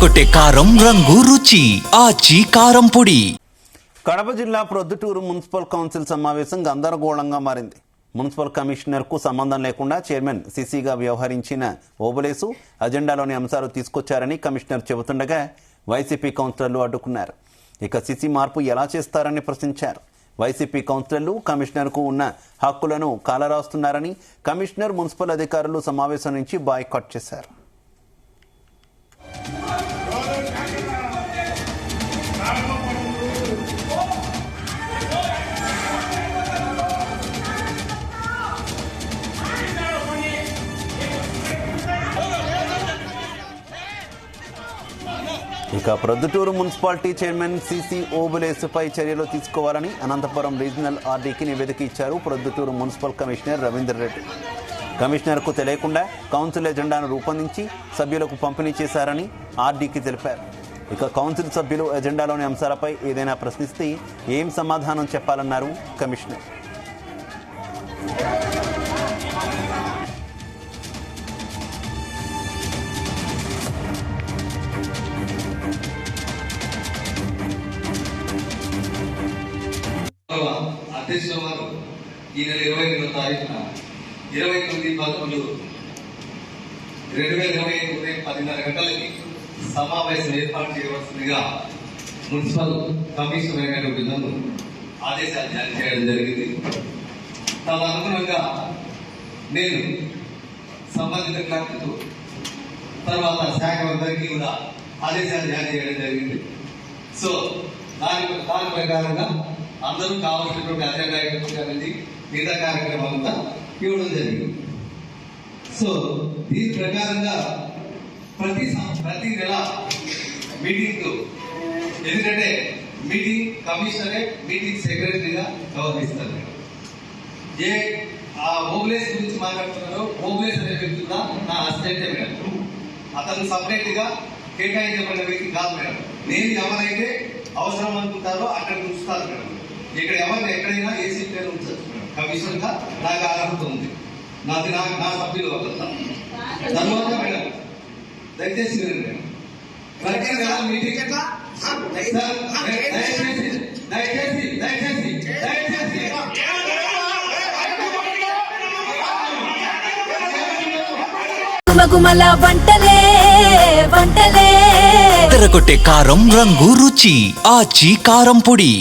ఎర్రగొట్టే కారం రంగు రుచి ఆచి కారం పొడి. కడప జిల్లా ప్రొద్దుటూరు మున్సిపల్ కౌన్సిల్ సమావేశం గందరగోళంగా మారింది. మున్సిపల్ కమిషనర్కు సంబంధం లేకుండా చైర్మన్ సిసిగా వ్యవహరించిన ఓబులేసు అజెండాలోని అంశాలు తీసుకొచ్చారని కమిషనర్ చెబుతుండగా వైసీపీ కౌన్సిలర్లు అడ్డుకున్నారు. ఇక సిసి మార్పు ఎలా చేస్తారని ప్రశ్నించారు. వైసీపీ కౌన్సిలర్లు కమిషనర్కు ఉన్న హక్కులను కాలరాస్తున్నారని కమిషనర్ మున్సిపల్ అధికారులు సమావేశం నుంచి బాయ్కాట్ చేశారు. ఇక ప్రొద్దుటూరు మున్సిపాలిటీ చైర్మన్ సిసి ఓబులేసుపై చర్యలు తీసుకోవాలని అనంతపురం రీజనల్ ఆర్డీకి నివేదిక ఇచ్చారు ప్రొద్దుటూరు మున్సిపల్ కమిషనర్ రవీందర్ రెడ్డి. కమిషనర్కు తెలియకుండా కౌన్సిల్ ఎజెండాను రూపొందించి సభ్యులకు పంపిణీ చేశారని ఆర్డీకి తెలిపారు. ఇక కౌన్సిల్ సభ్యులు ఎజెండాలోని అంశాలపై ఏదైనా ప్రశ్నిస్తే ఏం సమాధానం చెప్పాలన్నారు కమిషనర్. అధ్యక్షుల వారు ఈ నెల 28వ తారీఖున 29/11/2025 ఉదయం 10:30 గంటలకి సమావేశం ఏర్పాటు చేయవలసిందిగా మున్సిపల్ కమిషనర్ అయినటువంటి నన్ను ఆదేశాలు జారీ చేయడం జరిగింది. తదనుగుణంగా నేను సంబంధిత క్లర్క్కు తర్వాత శాఖ అందరికీ కూడా ఆదేశాలు జారీ చేయడం జరిగింది. సో దాని ప్రకారంగా అందరూ కావాల్సినటువంటి అజెండా అనేది మిగతా కార్యక్రమం అంతా ఇవ్వడం జరిగింది. సో దీని ప్రకారంగా ప్రతి నెల మీటింగ్, ఎందుకంటే మీటింగ్ కమిషనరే మీటింగ్ సెక్రటరీగా వ్యవహరిస్తారు. ఏ ఆ ఓబులేస్ గురించి మాట్లాడుతున్నారో ఓబులేస్ అనే వ్యక్తి కూడా నా అసిస్టెంటే మేడం. అతను సపరేట్ గా కేటాయించబడిన వ్యక్తి కాదు మేడం. నేను ఎవరైతే అవసరం అనుకుంటారో అక్కడ ఉంచుతారు మేడం. ఇక్కడ ఎవరిని ఎక్కడైనా ఏసీ పేరు ఉంచచ్చు మేడం. కమిషన్ గా నాకు అర్హత ఉంది. నా సభ్యులు అవుతారు. తర్వాత మేడం దయచేసి మేడం ప్రతి నెల మీటింగ్ దయచేసి గుమగుమల వంటలే ఎర్రగొట్టే కారం రంగు రుచి ఆచి కారం పొడి.